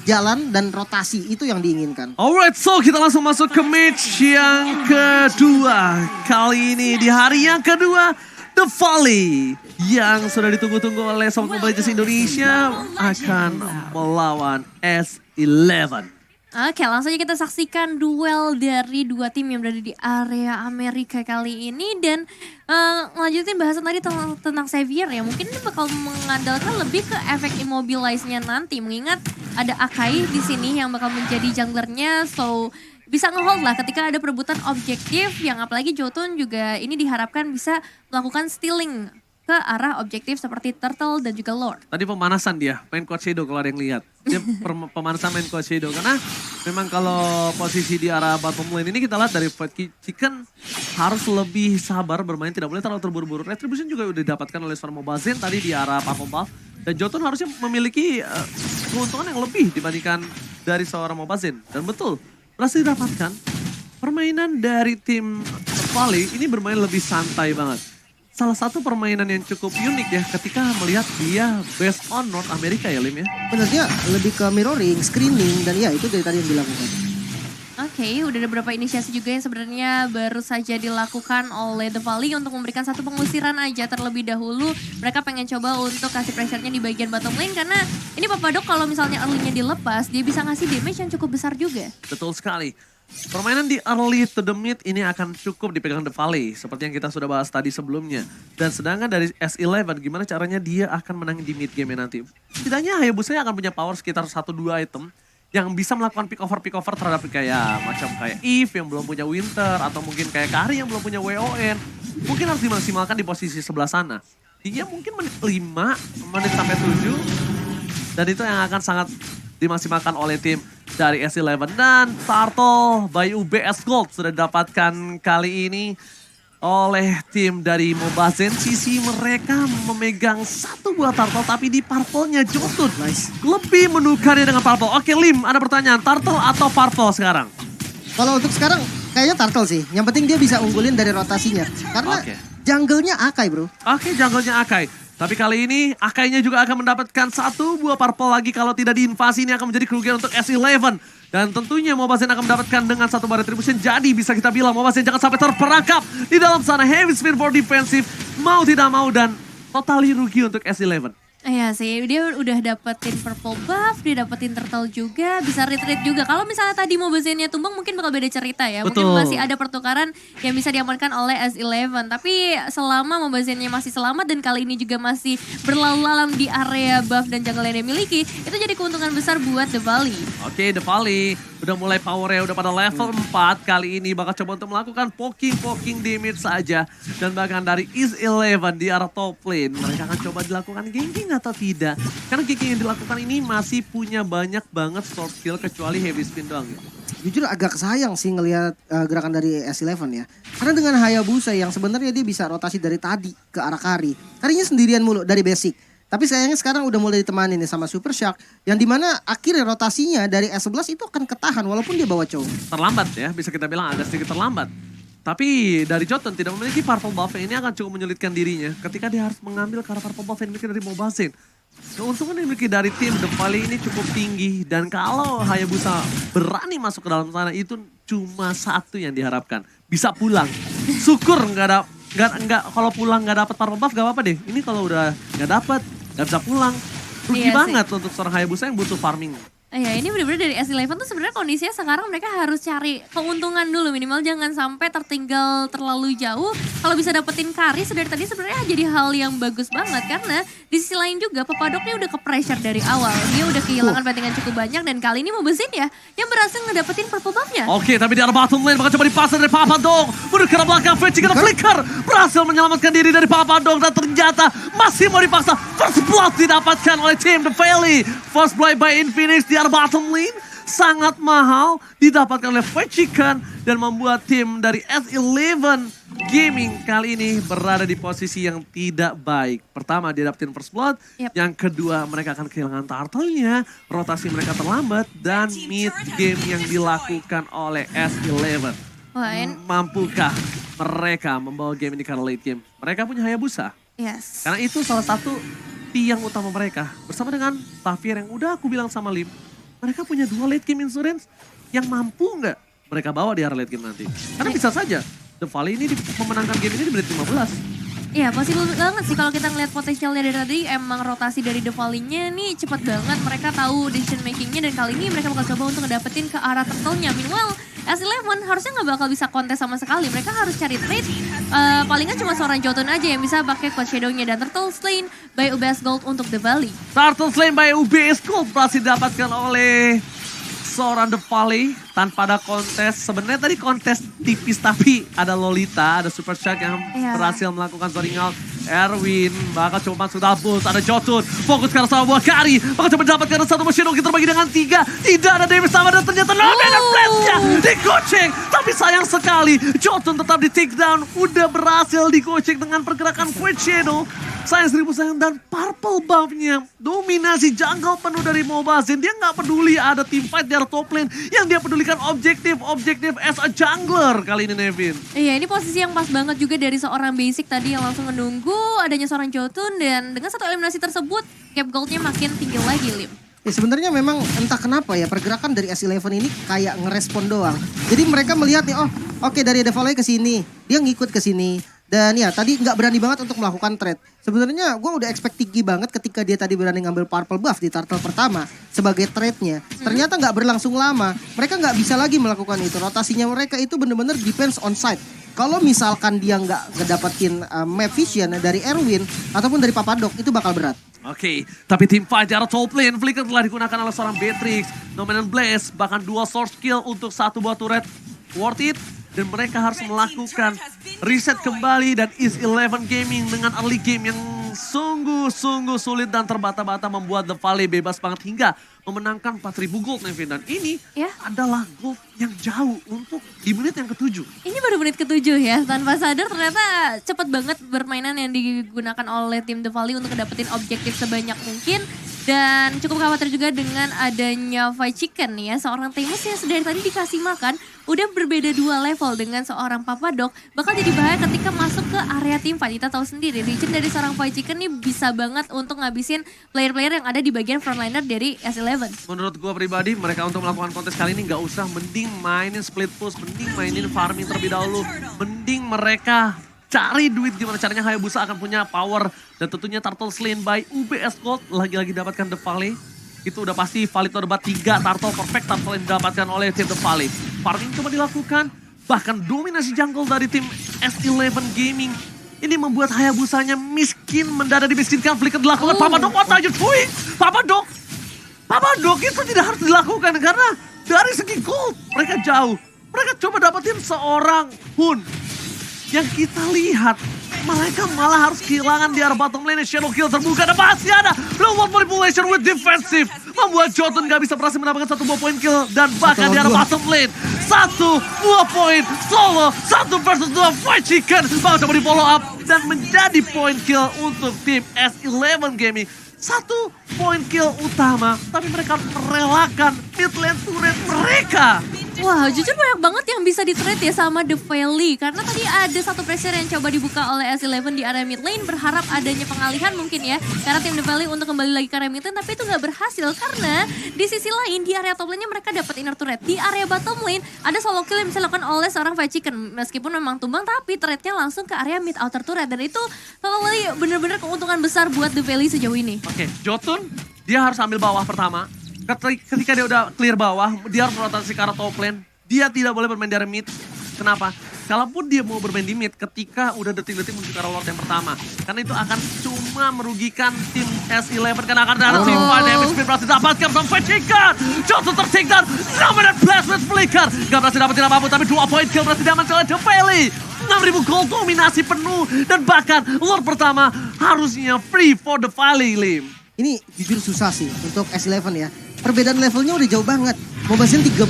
jalan dan rotasi itu yang diinginkan. Alright, so kita langsung masuk ke match yang kedua. Kali ini di hari yang kedua, The Volley yang sudah ditunggu-tunggu oleh Sobat Mobile Legends Indonesia akan melawan S11. Oke, langsung aja kita saksikan duel dari dua tim yang berada di area Amerika kali ini. Dan ngelanjutin bahasan tadi tentang Xavier ya. Mungkin ini bakal mengandalkan lebih ke efek immobilize-nya nanti. Mengingat ada Akai di sini yang bakal menjadi junglernya. So bisa ngehold lah ketika ada perebutan objektif. Yang apalagi Jotun juga ini diharapkan bisa melakukan stealing ke arah objektif seperti Turtle dan juga Lord. Tadi pemanasan dia, main Coach Shadow kalau ada yang lihat. Dia pemanasan main Coach Shadow. Karena memang kalau posisi di arah bottom lane ini kita lihat dari Fight Chicken harus lebih sabar bermain, tidak boleh terlalu terburu-buru. Retribution juga udah didapatkan oleh Swarm Mobile Zen tadi di arah Purple Buff. Dan Jotun harusnya memiliki keuntungan yang lebih dibandingkan dari seorang Mobile Zen. Dan betul, berhasil didapatkan. Permainan dari tim Volley ini bermain lebih santai banget. Salah satu permainan yang cukup unik ya ketika melihat dia based on North America ya Lim ya. Benernya lebih ke mirroring, screening, dan ya itu dari tadi yang dilakukan. Oke, udah ada beberapa inisiasi juga yang sebenarnya baru saja dilakukan oleh The Volley untuk memberikan satu pengusiran aja terlebih dahulu. Mereka pengen coba untuk kasih pressure-nya di bagian bottom lane karena ini Papadok kalau misalnya early-nya dilepas, dia bisa ngasih damage yang cukup besar juga. Betul sekali. Permainan di early to the mid ini akan cukup dipegang The Volley seperti yang kita sudah bahas tadi sebelumnya. Dan sedangkan dari S11 gimana caranya dia akan menang di mid game nanti. Setidaknya Hayabusa akan punya power sekitar 1-2 item yang bisa melakukan pick over terhadap kayak macam kayak Eve yang belum punya Winter atau mungkin kayak Kari yang belum punya WON. Mungkin harus dimaksimalkan di posisi sebelah sana. Hingga mungkin menit 5, menit sampai 7. Dan itu yang akan sangat dimaksimalkan oleh tim dari S11. Dan Turtle by UBS Gold sudah didapatkan kali ini oleh tim dari Mobile Legends. Sisi mereka memegang satu buah Turtle tapi di Purple-nya Jotun. Nice. Lebih menukarnya dengan Purple. Oke Lim, ada pertanyaan. Turtle atau Purple sekarang? Kalau untuk sekarang kayaknya Turtle sih. Yang penting dia bisa unggulin dari rotasinya. Karena jungle-nya Akai bro. Oke, jungle-nya Akai. Tapi kali ini Akainya juga akan mendapatkan satu buah Purple lagi. Kalau tidak diinvasi ini akan menjadi kerugian untuk S11. Dan tentunya Mobile Legends akan mendapatkan dengan satu bar retribution. Jadi bisa kita bilang Mobile Legends jangan sampai terperangkap di dalam sana. Heavy spin for defensive. Mau tidak mau dan totally rugi untuk S11. Iya sih, dia udah dapetin purple buff, dia dapetin turtle juga, bisa retreat juga. Kalau misalnya tadi Mobile Legends-nya tumbang mungkin bakal beda cerita ya. Betul. Mungkin masih ada pertukaran yang bisa diamankan oleh S11. Tapi selama Mobile Legends-nya masih selamat dan kali ini juga masih berlalu-lalang di area buff dan jungle yang dia miliki, itu jadi keuntungan besar buat The Volley. Oke, The Volley udah mulai power-nya udah pada level 4. Kali ini bakal coba untuk melakukan poking damage saja. Dan bahkan dari S11 di arah top lane, mereka akan coba dilakukan ganking atau tidak. Karena ganking yang dilakukan ini masih punya banyak banget short skill kecuali heavy spin doang gitu. Jujur agak sayang sih ngelihat gerakan dari S11 ya. Karena dengan Hayabusa yang sebenarnya dia bisa rotasi dari tadi ke arah Kari. Karinya sendirian mulu dari basic. Tapi sayangnya sekarang udah mulai ditemani nih sama Super Shark. Yang dimana akhirnya rotasinya dari S11 itu akan ketahan walaupun dia bawa cow. Terlambat ya, bisa kita bilang agak sedikit terlambat. Tapi dari Jotun tidak memiliki purple buff ini akan cukup menyulitkan dirinya ketika dia harus mengambil karena purple buff yang dimiliki dari Mobile Legends. Keuntungan yang dimiliki dari tim The Volley ini cukup tinggi. Dan kalau Hayabusa berani masuk ke dalam sana itu cuma satu yang diharapkan. Bisa pulang. Syukur kalau pulang nggak dapat purple buff gak apa-apa deh. Ini kalau udah nggak dapat, nggak bisa pulang. Rugi banget untuk seorang Hayabusa yang butuh farming. Ya ini benar-benar dari S11 tuh sebenarnya kondisinya sekarang mereka harus cari keuntungan dulu, minimal jangan sampai tertinggal terlalu jauh. Kalau bisa dapetin Kari dari tadi sebenarnya jadi hal yang bagus banget karena di sisi lain juga Papadoknya udah ke pressure dari awal. Dia udah kehilangan pertandingan cukup banyak dan kali ini Mobile Legends ya yang berhasil ngedapetin purple buff-nya. Oke, tapi di arah bottom lane bakal coba dipasang dari Papadok. Menuju ke arah belakang, Fetch kena flicker. Berhasil menyelamatkan diri dari Papadok dan ternyata masih mau dipaksa. First blood didapatkan oleh tim The Volley. First blood by Infinix di arah bottom lane. Sangat mahal didapatkan oleh Fight Chicken dan membuat tim dari S11 Gaming kali ini berada di posisi yang tidak baik. Pertama dia dapetin first blood, yang kedua mereka akan kehilangan turtle-nya, rotasi mereka terlambat dan mid game yang dilakukan oleh S11. Mampukah mereka membawa game ini ke late game? Mereka punya Hayabusa. Yes. Karena itu salah satu tiang utama mereka bersama dengan Xavier yang udah aku bilang sama Lim. mereka punya 2 late game insurance yang mampu nggak mereka bawa di area late game nanti. Karena bisa saja The Valley ini memenangkan game ini di menit 15. Iya, possible banget sih kalau kita ngeliat potensialnya dari tadi. Emang rotasi dari The Valley-nya nih cepet banget. Mereka tahu decision making-nya dan kali ini mereka bakal coba untuk ngedapetin ke arah turtle-nya. Meanwhile, S11 harusnya nggak bakal bisa kontes sama sekali. Mereka harus cari trade. Palingan cuma seorang Jotun aja yang bisa pakai Code Shadow-nya. Dan Turtle Slain by UBS Gold untuk The Valley. Turtle Slain by UBS Gold berhasil didapatkan oleh seorang The Valley tanpa ada kontes. Sebenarnya tadi kontes tipis tapi ada Lolita, ada Super Shark yang berhasil melakukan zoning out. Erwin bakal coba sudah boost, ada Jotun fokus ke arah sama buah kari, bakal coba mendapatkan satu mesin kita terbagi dengan 3. Tidak ada damage sama dan ternyata dan flashnya digoceng. Tapi sayang sekali Jotun tetap di take down, udah berhasil digoceng dengan pergerakan Quick Shadow. Sayang 1000 sayang dan purple buff-nya. Dominasi jungle penuh dari Mobazin. Dia nggak peduli ada team fight di arah top lane. Yang dia pedulikan objektif as a jungler kali ini Nevin. Iya, ini posisi yang pas banget juga dari seorang basic tadi yang langsung menunggu adanya seorang Jotun. Dan dengan satu eliminasi tersebut, gap goldnya makin tinggi lagi, Lim. Ya sebenarnya memang entah kenapa ya pergerakan dari S11 ini kayak ngerespon doang. Jadi mereka melihat nih, oh oke dari The Valley ke sini, dia ngikut ke sini. Dan ya tadi nggak berani banget untuk melakukan trade. Sebenarnya gue udah expect tinggi banget ketika dia tadi berani ngambil purple buff di turtle pertama sebagai trade-nya. Ternyata nggak berlangsung lama. Mereka nggak bisa lagi melakukan itu. Rotasinya mereka itu bener-bener depends on site. Kalau misalkan dia nggak ngedapetin map vision dari Erwin ataupun dari Papadok itu bakal berat. Oke, tapi tim fight di arah top lane, Flicker telah digunakan oleh seorang Beatrix, Nominal Blaze, bahkan 2 source kill untuk 1 buah turret. Worth it. Dan mereka harus melakukan reset kembali dan Is11 Gaming dengan early game yang sungguh-sungguh sulit dan terbata-bata membuat The Valley bebas banget hingga memenangkan 4.000 gold Nevin. Dan ini adalah gold yang jauh untuk di menit yang ke-7. Ini baru menit ke-7 ya, tanpa sadar ternyata cepet banget permainan yang digunakan oleh tim The Valley untuk dapetin objektif sebanyak mungkin. Dan cukup khawatir juga dengan adanya Fight Chicken nih ya, seorang Timus yang dari tadi dikasih makan, udah berbeda 2 level dengan seorang Papadok, bakal jadi bahaya ketika masuk ke area tim fight. Kita tahu sendiri, region dari seorang Fight Chicken nih bisa banget untuk ngabisin player-player yang ada di bagian frontliner dari S11. Menurut gue pribadi, mereka untuk melakukan kontes kali ini nggak usah, mending mainin split push, mending mainin farming terlebih dahulu, mending mereka cari duit gimana caranya Hayabusa akan punya power. Dan tentunya Turtle Slain by UBS Gold lagi-lagi dapatkan The Valley. Itu udah pasti valid to debat 3 Turtle perfect Turtle yang didapatkan oleh tim The Valley. Farming coba dilakukan, bahkan dominasi jungle dari tim S11 Gaming. Ini membuat Hayabusanya miskin, mendadak dimiskinkan. Flicker dilakukan, Papadok, what are you doing? Papadok itu tidak harus dilakukan karena dari segi gold mereka jauh. Mereka coba dapetin seorang Hun. Yang kita lihat, mereka malah harus kehilangan di arah bottom lane. Shadow kill terbuka dan masih ada Blue World Manipulation with defensive. Membuat Jotun gak bisa berhasil mendapatkan 1 buah poin kill. Dan bahkan di arah bottom lane, 1 buah poin solo, 1 versus 2 Fight Chicken. Bakal coba di follow up dan menjadi poin kill untuk tim S11 Gaming. 1 poin kill utama, tapi mereka merelakan mid lane turret mereka. Wah, jujur banyak banget yang bisa di-trade ya sama The Valley. Karena tadi ada satu pressure yang coba dibuka oleh S11 di area mid lane. Berharap adanya pengalihan mungkin ya. Karena tim The Valley untuk kembali lagi ke area mid lane. Tapi itu gak berhasil. Karena di sisi lain di area top lane-nya mereka dapat inner turret. Di area bottom lane ada solo kill yang bisa dilakukan oleh seorang Fight Chicken. Meskipun memang tumbang tapi turretnya langsung ke area mid outer turret. Dan itu totally bener-bener keuntungan besar buat The Valley sejauh ini. Oke, Jotun dia harus ambil bawah pertama. Ketika dia udah clear bawah, dia harus merotasi ke arah top lane. Dia tidak boleh bermain di area mid. Kenapa? Kalaupun dia mau bermain di mid ketika udah detik-detik menuju ke arah Lord yang pertama. Karena itu akan cuma merugikan tim S11. Karena akan ada tim fight damage speed berhasil dapatkan from Fight Chicken. Jotun tertik dan Nominate Blast with Flicker. Gak berhasil dapetin apapun tapi 2 point kill berhasil diamankan oleh The Valley. 6.000 gold dominasi penuh. Dan bahkan Lord pertama harusnya free for The Valley, Lim. Ini jujur susah sih untuk S11 ya. Perbedaan levelnya udah jauh banget. Mobazin 13,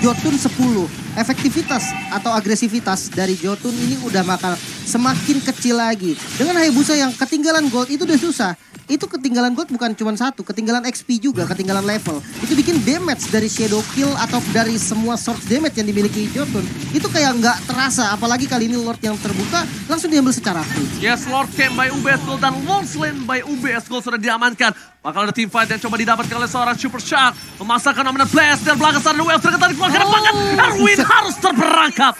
Jotun 10. Efektivitas atau agresivitas dari Jotun ini udah bakal semakin kecil lagi. Dengan Hayabusa yang ketinggalan gold itu udah susah. itu ketinggalan gold bukan cuma satu, ketinggalan XP juga, ketinggalan level. Itu bikin damage dari Shadow Kill atau dari semua source damage yang dimiliki Jotun. Itu kayak nggak terasa, apalagi kali ini Lord yang terbuka langsung diambil secara free. Yes, Lord Camp by UBS Gold dan Lord Slain by UBS Gold sudah diamankan. Bakal ada team fight yang coba didapatkan oleh seorang Super Shark. Memasakkan Dominant Blast dan belakang sana Duel terketar dikeluarkan bahkan Erwin harus terperangkap.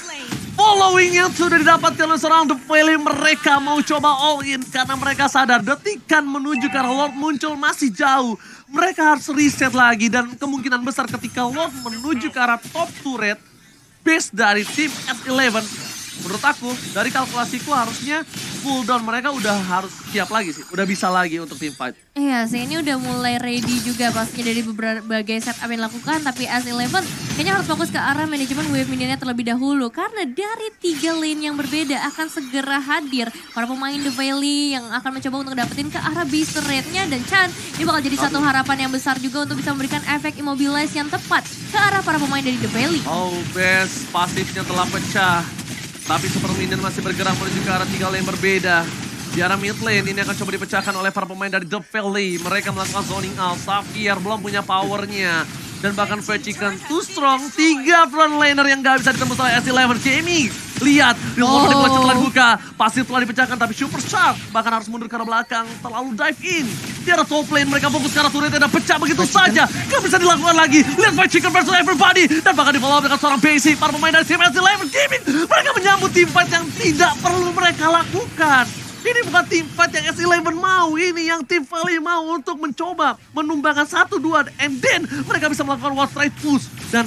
Following yang sudah didapatkan oleh seorang The Valley, mereka mau coba all in karena mereka sadar detikan menuju ke arah Lord muncul masih jauh. Mereka harus reset lagi dan kemungkinan besar ketika Lord menuju ke arah top turret base dari tim S11. Menurut aku, dari kalkulasiku harusnya cooldown mereka udah harus siap lagi sih. Udah bisa lagi untuk team fight. Iya sih, ini udah mulai ready juga pastinya dari berbagai setup yang dilakukan. Tapi S11 kayaknya harus fokus ke arah manajemen wave minionnya terlebih dahulu. Karena dari 3 lane yang berbeda akan segera hadir para pemain The Valley yang akan mencoba untuk dapetin ke arah base rate-nya. Dan Chan, ini bakal jadi satu harapan yang besar juga untuk bisa memberikan efek immobilize yang tepat ke arah para pemain dari The Valley. Oh, best pasifnya telah pecah. Tapi Super Minion masih bergerak menuju ke arah 3 lane berbeda. Di arah mid lane ini akan coba dipecahkan oleh para pemain dari The Valley. Mereka melakukan zoning out. Xavier belum punya powernya. Dan bahkan Chicken too strong. 3 front laner yang gak bisa ditembus oleh S11 Gaming. Lihat, Real World telah dibuka. Pasif telah dipecahkan tapi Super Shark bahkan harus mundur ke arah belakang. Terlalu dive in. Di arah top lane mereka fokus ke arah turret dan pecah begitu saja. Gak bisa dilakukan lagi. Lihat Chicken versus everybody. Dan bahkan di follow up dengan seorang basic. Para pemain dari tim S11 Gaming. Mereka menyambut team fight yang tidak perlu mereka lakukan. Ini bukan tim fight yang S11 mau, ini yang tim Valley mau untuk mencoba menumbangkan 1-2 and then mereka bisa melakukan one straight push. Dan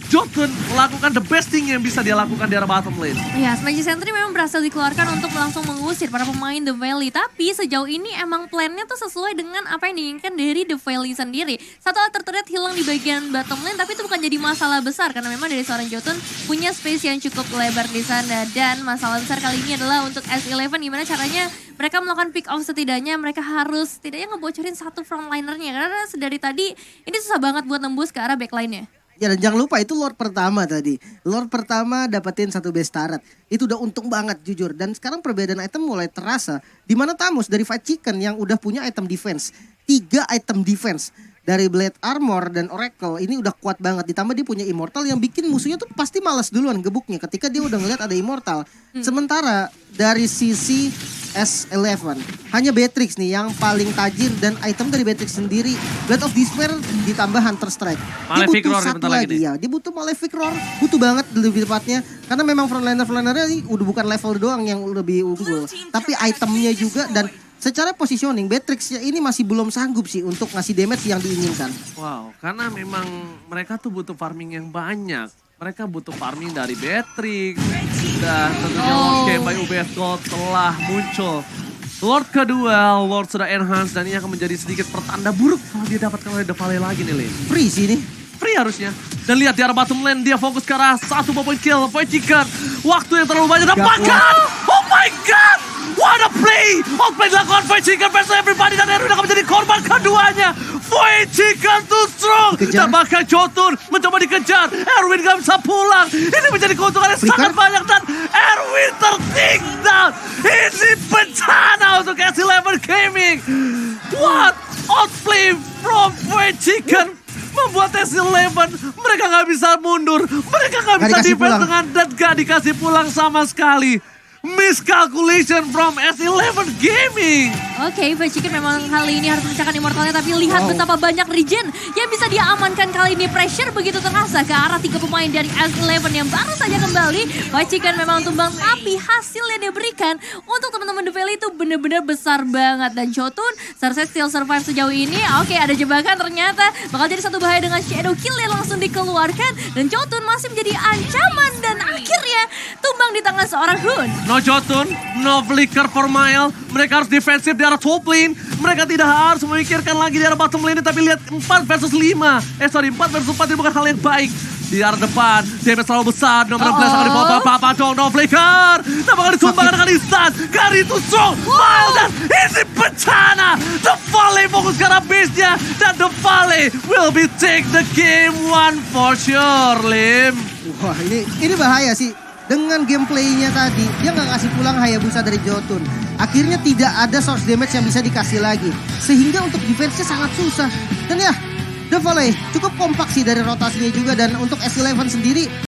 Jotun melakukan the best thing yang bisa dia lakukan di arah bottom lane. Ya, Magic Sentry memang berhasil dikeluarkan untuk langsung mengusir para pemain The Valley. Tapi sejauh ini emang plannya tuh sesuai dengan apa yang diinginkan dari The Valley sendiri. Satu alter turret hilang di bagian bottom lane, tapi itu bukan jadi masalah besar. Karena memang dari seorang Jotun punya space yang cukup lebar di sana. Dan masalah besar kali ini adalah untuk S11 gimana caranya mereka melakukan pick off setidaknya. Mereka harus setidaknya ngebocorin satu frontlinernya. Karena dari tadi ini susah banget buat nembus ke arah backline-nya. Ya dan jangan lupa itu Lord pertama tadi. Lord pertama dapetin 1 base turret. Itu udah untung banget jujur. Dan sekarang perbedaan item mulai terasa. Dimana Tamus dari Fight Chicken yang udah punya item defense. 3 item defense. Dari Blade Armor dan Oracle ini udah kuat banget. Ditambah dia punya Immortal yang bikin musuhnya tuh pasti malas duluan gebuknya. Ketika dia udah ngeliat ada Immortal. Sementara dari sisi S11 hanya Beatrix nih yang paling tajir. Dan item dari Beatrix sendiri Blade of Despair ditambah Hunter Strike. Dia Malefic butuh Roar satu bentar lagi lagi ya. Dia butuh Malefic Roar. Butuh banget lebih tepatnya. Karena memang frontlinernya ini udah bukan level doang yang lebih unggul. Tapi itemnya juga dan secara positioning Beatrix ini masih belum sanggup sih untuk ngasih damage yang diinginkan. Wow, karena memang mereka tuh butuh farming yang banyak. Mereka butuh farming dari Beatrix. Dan tentunya Lord Camp by UBS Gold telah muncul. Lord kedua, Lord sudah enhance dan ini akan menjadi sedikit pertanda buruk kalau dia dapatkan oleh The Valley lagi nih, Lin. Free sih ini. Free harusnya. Dan lihat di arah bottom lane, dia fokus ke arah 1 point kill. Fight Chicken, waktu yang terlalu banyak dapatkan. Oh my god, what a play. Outplay dilakukan Fight Chicken versus everybody. Dan Erwin akan menjadi korban keduanya. Fight Chicken too strong. Dikejar. Dan bahkan Jotun mencoba dikejar. Erwin gak bisa pulang. Ini menjadi keuntungan yang sangat banyak. Dan Erwin tertinggal. Ini bencana untuk S11 Gaming. What outplay from Fight Chicken. Membuat S11 mereka gak bisa mundur. Mereka gak bisa defense dengan dan gak dikasih pulang sama sekali. Miscalculation from S11 Gaming. Oke, Fight Chicken memang kali ini harus memecahkan Immortalnya. Tapi lihat betapa banyak regen yang bisa dia amankan kali ini. Pressure begitu terasa ke arah 3 pemain dari S11 yang baru saja kembali. Fight Chicken memang tumbang, tapi hasil yang dia berikan untuk teman-teman The Valley itu benar-benar besar banget. Dan Jotun seharusnya still survive sejauh ini. Oke, ada jebakan ternyata. Bakal jadi satu bahaya dengan Shadow Kill yang langsung dikeluarkan. Dan Jotun masih menjadi ancaman. Dan akhirnya tumbang di tangan seorang Hun. No Jotun, no flicker for Mile. Mereka harus defensif di arah top lane. Mereka tidak harus memikirkan lagi di arah bottom lane. Tapi lihat 4 versus 5. 4 versus 4 ini bukan hal yang baik. Di arah depan, damage terlalu besar. Nomor 16 akan dipotong. Papa dong, no flicker. Dan bakal disumbangkan dengan instan. Kari itu strong. Mile dan ini bencana. The Valley fokus ke arah base-nya. Dan The Valley will be take the game 1 for sure, Lim. Wah ini bahaya sih. dengan gameplaynya tadi, dia nggak ngasih pulang Hayabusa dari Jotun. Akhirnya tidak ada source damage yang bisa dikasih lagi. Sehingga untuk defense-nya sangat susah. Dan ya, The Valley cukup kompak sih dari rotasinya juga. Dan untuk S11 sendiri